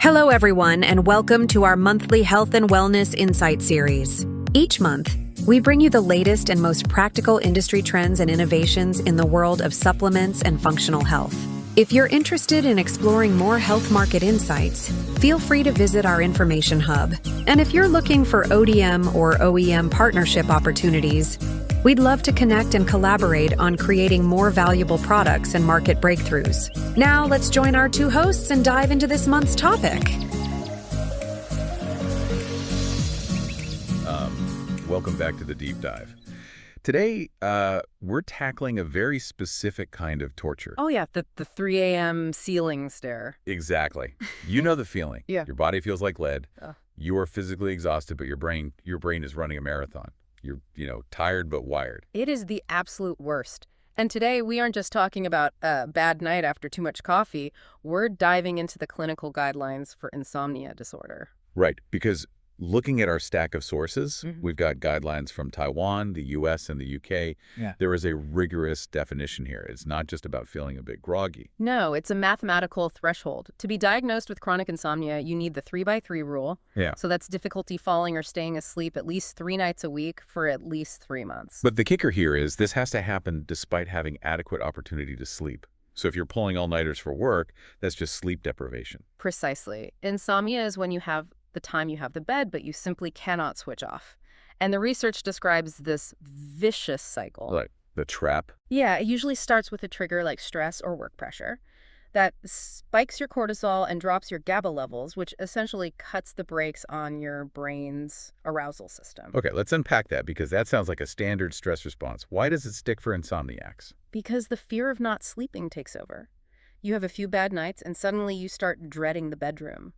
Hello, everyone, and welcome to our monthly Health and Wellness Insight series. Each month, we bring you the latest and most practical industry trends and innovations in the world of supplements and functional health. If you're interested in exploring more health market insights, feel free to visit our information hub. And if you're looking for ODM or OEM partnership opportunities, we'd love to connect and collaborate on creating more valuable products and market breakthroughs. Now, let's join our two hosts and dive into this month's topic. Welcome back to the deep dive. Today, we're tackling a very specific kind of torture. Oh, yeah, the 3 a.m. ceiling stare. Exactly. You know the feeling. Yeah. Your body feels like lead. You are physically exhausted, but your brain is running a marathon. You're, tired but wired. It is the absolute worst. And today, we aren't just talking about a bad night after too much coffee. We're diving into the clinical guidelines for insomnia disorder. Right, because looking at our stack of sources, we've got guidelines from Taiwan, the U.S., and the U.K. Yeah. There is a rigorous definition here. It's not just about feeling a bit groggy. No, it's a mathematical threshold. To be diagnosed with chronic insomnia, you need the 3x3 rule. Yeah. So that's difficulty falling or staying asleep at least 3 nights a week for at least 3 months. But the kicker here is this has to happen despite having adequate opportunity to sleep. So if you're pulling all-nighters for work, that's just sleep deprivation. Precisely. Insomnia is when you have the time you have the bed, but you simply cannot switch off. And the research describes this vicious cycle. Like the trap? Yeah, it usually starts with a trigger like stress or work pressure that spikes your cortisol and drops your GABA levels, which essentially cuts the brakes on your brain's arousal system. Okay, let's unpack that because that sounds like a standard stress response. Why does it stick for insomniacs? Because the fear of not sleeping takes over. You have a few bad nights and suddenly you start dreading the bedroom.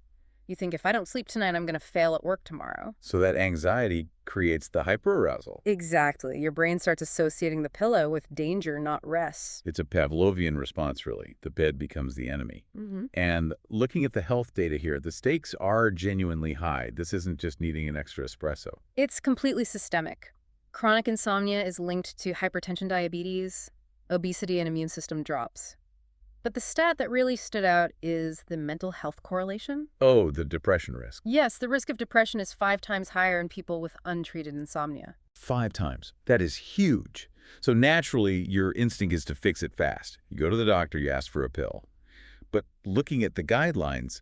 You think, if I don't sleep tonight, I'm going to fail at work tomorrow. So that anxiety creates the hyperarousal. Exactly. Your brain starts associating the pillow with danger, not rest. It's a Pavlovian response, really. The bed becomes the enemy. And looking at the health data here, the stakes are genuinely high. This isn't just needing an extra espresso. It's completely systemic. Chronic insomnia is linked to hypertension, diabetes, obesity, and immune system drops. But the stat that really stood out is the mental health correlation. Oh, the depression risk. Yes, the risk of depression is 5 times higher in people with untreated insomnia. 5 times. That is huge. So naturally, your instinct is to fix it fast. You go to the doctor, you ask for a pill. But looking at the guidelines,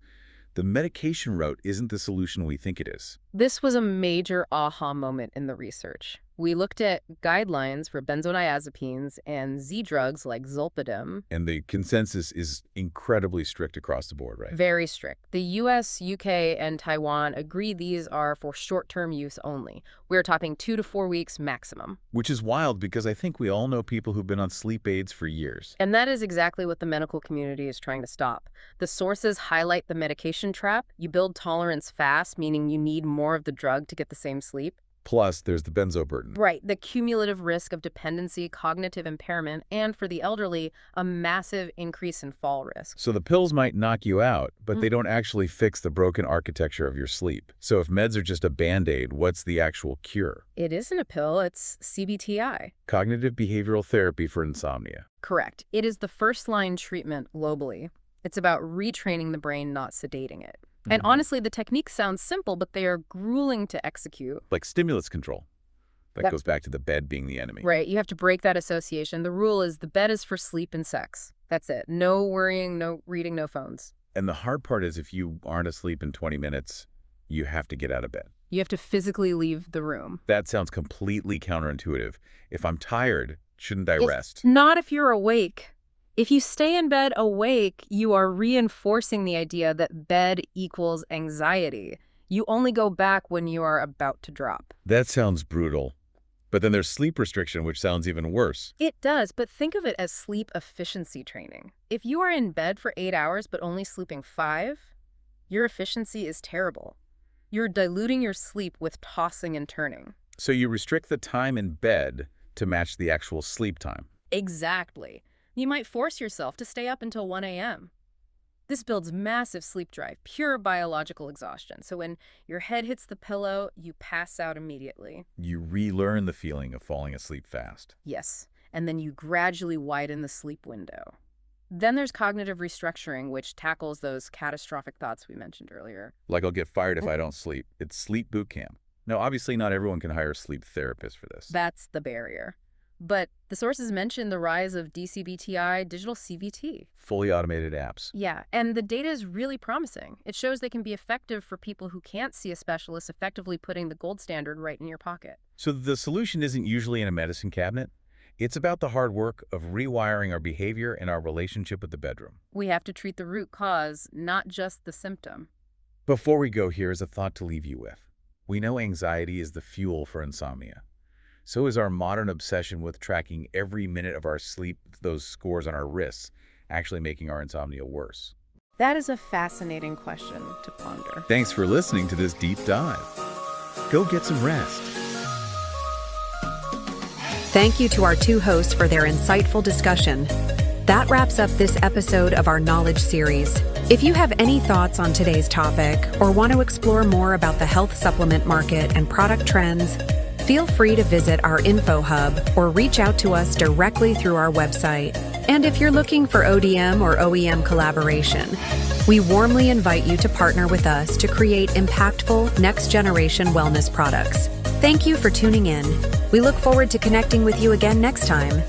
the medication route isn't the solution we think it is. This was a major aha moment in the research. We looked at guidelines for benzodiazepines and Z-drugs like zolpidem. And the consensus is incredibly strict across the board, right? Very strict. The US, UK, and Taiwan agree these are for short-term use only. We're talking 2 to 4 weeks maximum. Which is wild because I think we all know people who've been on sleep aids for years. And that is exactly what the medical community is trying to stop. The sources highlight the medication trap. You build tolerance fast, meaning you need more of the drug to get the same sleep. Plus, there's the benzo burden. Right, the cumulative risk of dependency, cognitive impairment, and for the elderly, a massive increase in fall risk. So the pills might knock you out, but they don't actually fix the broken architecture of your sleep. So if meds are just a Band-Aid, what's the actual cure? It isn't a pill, it's CBTI. Cognitive behavioral therapy for insomnia. Correct. It is the first-line treatment globally. It's about retraining the brain, not sedating it. And honestly, the techniques sound simple, but they are grueling to execute. Like stimulus control. That goes back to the bed being the enemy. Right. You have to break that association. The rule is the bed is for sleep and sex. That's it. No worrying, no reading, no phones. And the hard part is if you aren't asleep in 20 minutes, you have to get out of bed. You have to physically leave the room. That sounds completely counterintuitive. If I'm tired, shouldn't I rest? Not if you're awake. If you stay in bed awake, you are reinforcing the idea that bed equals anxiety. You only go back when you are about to drop. That sounds brutal. But then there's sleep restriction, which sounds even worse. It does, but think of it as sleep efficiency training. If you are in bed for 8 hours but only sleeping 5, your efficiency is terrible. You're diluting your sleep with tossing and turning. So you restrict the time in bed to match the actual sleep time. Exactly. You might force yourself to stay up until 1 a.m. This builds massive sleep drive, pure biological exhaustion. So when your head hits the pillow, you pass out immediately. You relearn the feeling of falling asleep fast. Yes, and then you gradually widen the sleep window. Then there's cognitive restructuring, which tackles those catastrophic thoughts we mentioned earlier. Like I'll get fired if I don't sleep. It's sleep boot camp. Now, obviously not everyone can hire a sleep therapist for this. That's the barrier. But the sources mention the rise of DCBTI, digital CBT. Fully automated apps. Yeah, and the data is really promising. It shows they can be effective for people who can't see a specialist, effectively putting the gold standard right in your pocket. So the solution isn't usually in a medicine cabinet. It's about the hard work of rewiring our behavior and our relationship with the bedroom. We have to treat the root cause, not just the symptom. Before we go, here is a thought to leave you with. We know anxiety is the fuel for insomnia. So is our modern obsession with tracking every minute of our sleep, those scores on our wrists, actually making our insomnia worse? That is a fascinating question to ponder. Thanks for listening to this deep dive. Go get some rest. Thank you to our two hosts for their insightful discussion. That wraps up this episode of our Knowledge series. If you have any thoughts on today's topic or want to explore more about the health supplement market and product trends, feel free to visit our info hub or reach out to us directly through our website. And if you're looking for ODM or OEM collaboration, we warmly invite you to partner with us to create impactful next-generation wellness products. Thank you for tuning in. We look forward to connecting with you again next time.